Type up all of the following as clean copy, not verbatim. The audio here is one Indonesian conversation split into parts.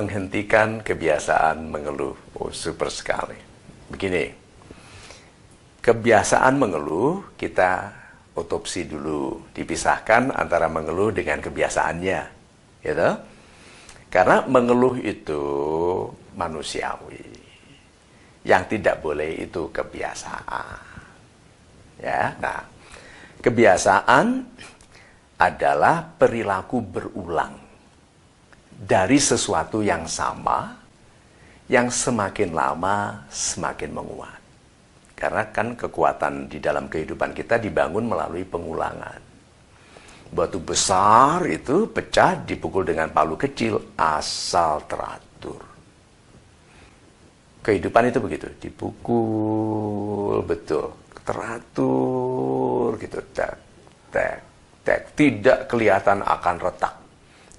menghentikan kebiasaan mengeluh? Oh, super sekali. Begini, kebiasaan mengeluh kita otopsi dulu, dipisahkan antara mengeluh dengan kebiasaannya, gitu. Karena mengeluh itu manusiawi, yang tidak boleh itu kebiasaan. Ya, nah, kebiasaan adalah perilaku berulang dari sesuatu yang sama, yang semakin lama semakin menguat. Karena kan kekuatan di dalam kehidupan kita dibangun melalui pengulangan. Batu besar itu pecah dipukul dengan palu kecil asal teratur. Kehidupan itu begitu, dipukul betul, teratur gitu, tek, tek, tek. Tidak kelihatan akan retak,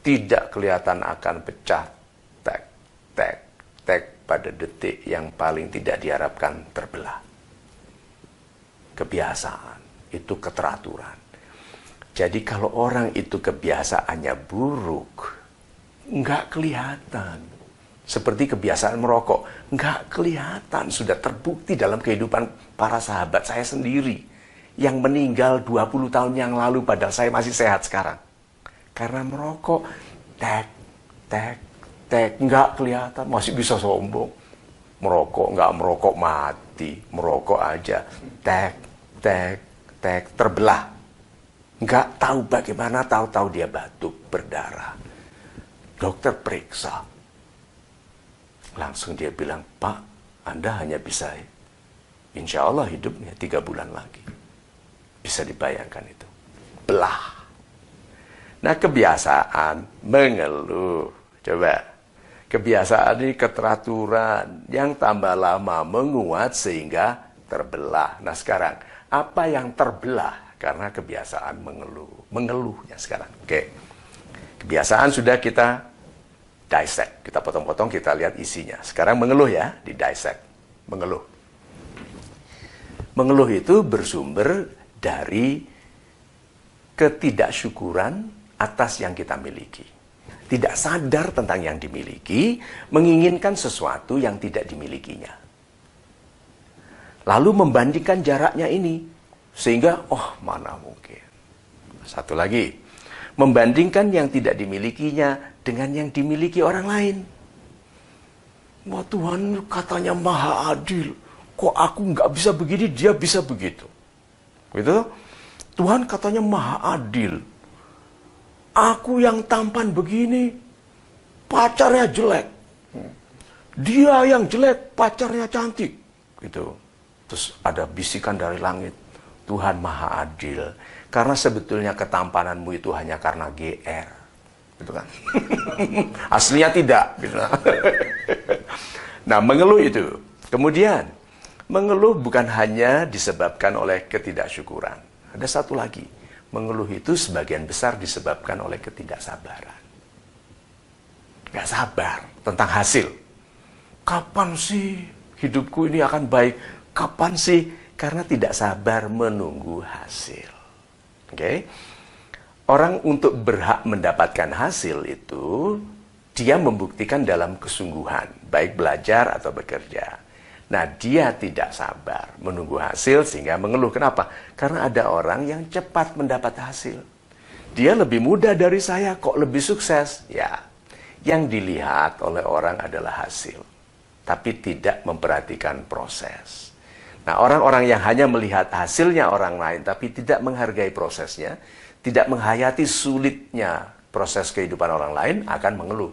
tidak kelihatan akan pecah, tek, tek, tek, pada detik yang paling tidak diharapkan terbelah. Kebiasaan itu keteraturan. Jadi kalau orang itu kebiasaannya buruk, nggak kelihatan. Seperti kebiasaan merokok, nggak kelihatan. Sudah terbukti dalam kehidupan para sahabat saya sendiri yang meninggal 20 tahun yang lalu padahal saya masih sehat sekarang. Karena merokok, tek, tek, tek, nggak kelihatan, masih bisa sombong. Merokok, nggak merokok mati, merokok aja, tek, tek, tek, terbelah. Nggak tahu bagaimana, tahu-tahu dia batuk, berdarah. Dokter periksa. Langsung dia bilang, Pak, Anda hanya bisa, insya Allah hidupnya 3 bulan lagi. Bisa dibayangkan itu. Belah. Nah, kebiasaan mengeluh. Coba. Kebiasaan ini keteraturan yang tambah lama menguat sehingga terbelah. Nah, sekarang, apa yang terbelah? Karena kebiasaan mengeluh. Mengeluhnya sekarang. Oke. Kebiasaan sudah kita dissect. Kita potong-potong, kita lihat isinya. Sekarang mengeluh ya, di dissect. Mengeluh. Mengeluh itu bersumber dari ketidaksyukuran atas yang kita miliki. Tidak sadar tentang yang dimiliki, menginginkan sesuatu yang tidak dimilikinya. Lalu membandingkan jaraknya ini. Sehingga, oh mana mungkin. Satu lagi, membandingkan yang tidak dimilikinya dengan yang dimiliki orang lain. Wah, Tuhan katanya maha adil. Kok aku nggak bisa begini, dia bisa begitu. Gitu? Tuhan katanya maha adil. Aku yang tampan begini, pacarnya jelek. Dia yang jelek, pacarnya cantik. Gitu. Terus ada bisikan dari langit. Tuhan maha adil. Karena sebetulnya ketampananmu itu hanya karena GR. Gitu kan? Aslinya tidak. Gitu. Nah, mengeluh itu. Kemudian, mengeluh bukan hanya disebabkan oleh ketidaksyukuran. Ada satu lagi. Mengeluh itu sebagian besar disebabkan oleh ketidaksabaran. Gak sabar tentang hasil. Kapan sih hidupku ini akan baik? Kapan sih? Karena tidak sabar menunggu hasil. Oke? Orang untuk berhak mendapatkan hasil itu, dia membuktikan dalam kesungguhan, baik belajar atau bekerja. Nah, dia tidak sabar menunggu hasil sehingga mengeluh. Kenapa? Karena ada orang yang cepat mendapat hasil. Dia lebih muda dari saya, kok lebih sukses? Ya, yang dilihat oleh orang adalah hasil, tapi tidak memperhatikan proses. Nah, orang-orang yang hanya melihat hasilnya orang lain, tapi tidak menghargai prosesnya, tidak menghayati sulitnya proses kehidupan orang lain, akan mengeluh.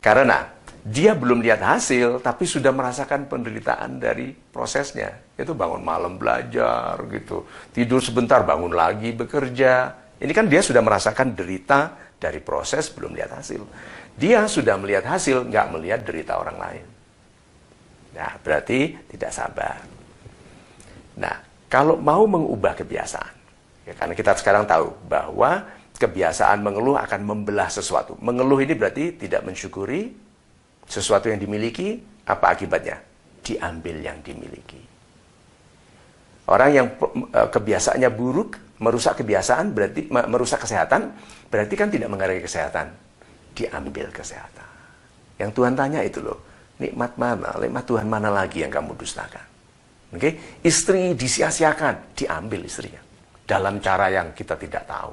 Karena dia belum lihat hasil, tapi sudah merasakan penderitaan dari prosesnya. Itu bangun malam belajar, gitu. Tidur sebentar, bangun lagi bekerja. Ini kan dia sudah merasakan derita dari proses, belum lihat hasil. Dia sudah melihat hasil, nggak melihat derita orang lain. Nah, berarti tidak sabar. Nah, kalau mau mengubah kebiasaan, ya, karena kita sekarang tahu bahwa kebiasaan mengeluh akan membelah sesuatu. Mengeluh ini berarti tidak mensyukuri sesuatu yang dimiliki. Apa akibatnya? Diambil yang dimiliki. Orang yang kebiasaannya buruk, merusak kebiasaan, berarti merusak kesehatan, berarti kan tidak menghargai kesehatan. Diambil kesehatan. Yang Tuhan tanya itu loh, nikmat mana, nikmat Tuhan mana lagi yang kamu dustakan? Oke, istri disia-siakan, diambil istrinya dalam cara yang kita tidak tahu.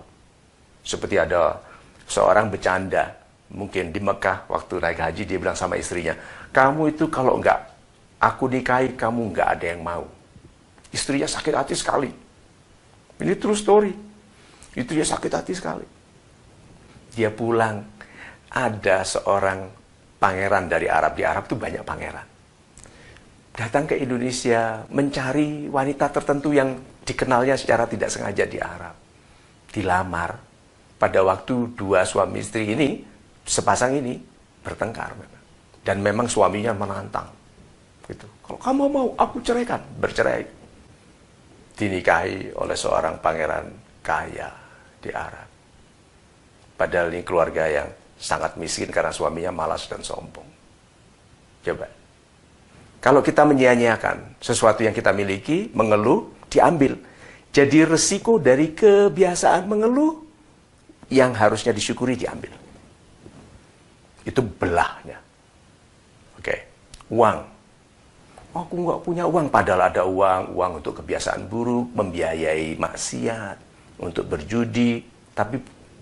Seperti ada seorang bercanda, mungkin di Mekah waktu naik haji dia bilang sama istrinya, kamu itu kalau enggak aku nikahi kamu enggak ada yang mau. Istrinya sakit hati sekali. Ini true story. Istrinya sakit hati sekali. Dia pulang, ada seorang pangeran dari Arab. Di Arab tuh banyak pangeran. Datang ke Indonesia mencari wanita tertentu yang dikenalnya secara tidak sengaja di Arab. Dilamar. Pada waktu dua suami istri ini, sepasang ini bertengkar memang. Dan memang suaminya menantang. Gitu. Kalau kamu mau, aku ceraikan. Bercerai. Dinikahi oleh seorang pangeran kaya di Arab. Padahal ini keluarga yang sangat miskin karena suaminya malas dan sombong. Coba. Kalau kita menyia-nyiakan sesuatu yang kita miliki, mengeluh, diambil. Jadi resiko dari kebiasaan mengeluh yang harusnya disyukuri diambil. Itu belahnya. Oke. Uang. Aku nggak punya uang, padahal ada uang. Uang untuk kebiasaan buruk, membiayai maksiat, untuk berjudi. Tapi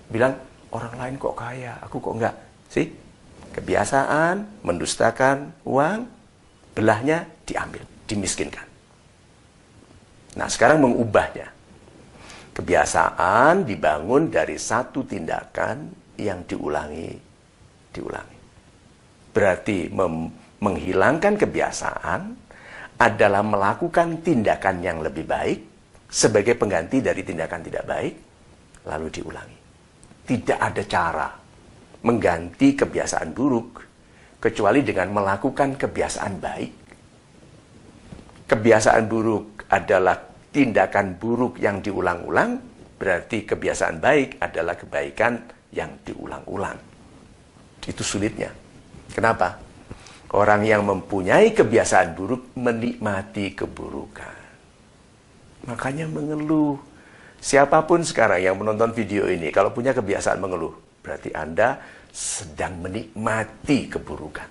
bilang, orang lain kok kaya, aku kok enggak. Sih? Kebiasaan, mendustakan uang, belahnya diambil, dimiskinkan. Nah, sekarang mengubahnya. Kebiasaan dibangun dari satu tindakan yang diulangi. Berarti menghilangkan kebiasaan adalah melakukan tindakan yang lebih baik sebagai pengganti dari tindakan tidak baik, lalu diulangi. Tidak ada cara mengganti kebiasaan buruk kecuali dengan melakukan kebiasaan baik. Kebiasaan buruk adalah tindakan buruk yang diulang-ulang, berarti kebiasaan baik adalah kebaikan yang diulang-ulang. Itu sulitnya. Kenapa? Orang yang mempunyai kebiasaan buruk menikmati keburukan. Makanya mengeluh. Siapapun sekarang yang menonton video ini, kalau punya kebiasaan mengeluh, berarti Anda sedang menikmati keburukan.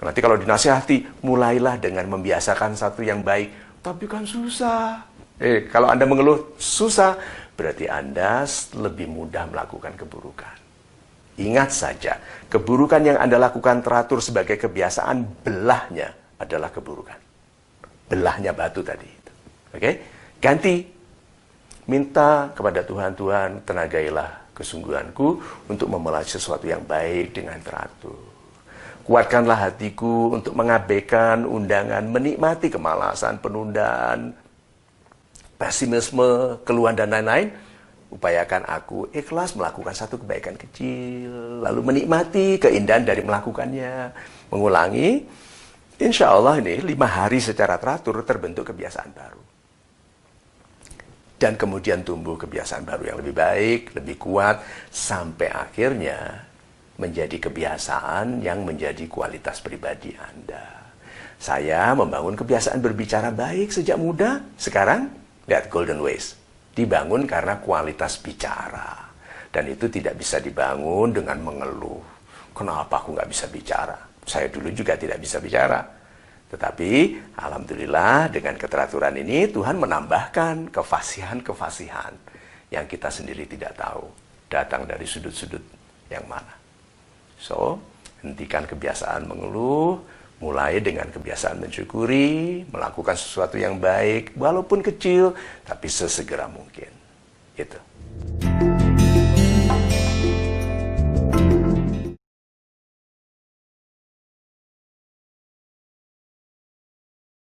Nanti kalau dinasihati, mulailah dengan membiasakan satu yang baik. Tapi kan susah. Kalau Anda mengeluh, susah, berarti Anda lebih mudah melakukan keburukan. Ingat saja, keburukan yang Anda lakukan teratur sebagai kebiasaan, belahnya adalah keburukan. Belahnya batu tadi. Oke? Ganti. Minta kepada Tuhan, Tuhan, tenagailah kesungguhanku untuk memulai sesuatu yang baik dengan teratur. Kuatkanlah hatiku untuk mengabaikan undangan, menikmati kemalasan, penundaan, pesimisme, keluhan, dan lain-lain. Upayakan aku ikhlas melakukan satu kebaikan kecil, lalu menikmati keindahan dari melakukannya. Mengulangi, insya Allah ini 5 hari secara teratur terbentuk kebiasaan baru. Dan kemudian tumbuh kebiasaan baru yang lebih baik, lebih kuat, sampai akhirnya menjadi kebiasaan yang menjadi kualitas pribadi Anda. Saya membangun kebiasaan berbicara baik sejak muda, sekarang lihat Golden Ways. Dibangun karena kualitas bicara. Dan itu tidak bisa dibangun dengan mengeluh. Kenapa aku nggak bisa bicara? Saya dulu juga tidak bisa bicara. Tetapi, alhamdulillah dengan keteraturan ini, Tuhan menambahkan kefasihan-kefasihan yang kita sendiri tidak tahu. Datang dari sudut-sudut yang mana. So, hentikan kebiasaan mengeluh, mulai dengan kebiasaan mensyukuri, melakukan sesuatu yang baik, walaupun kecil, tapi sesegera mungkin. Gitu.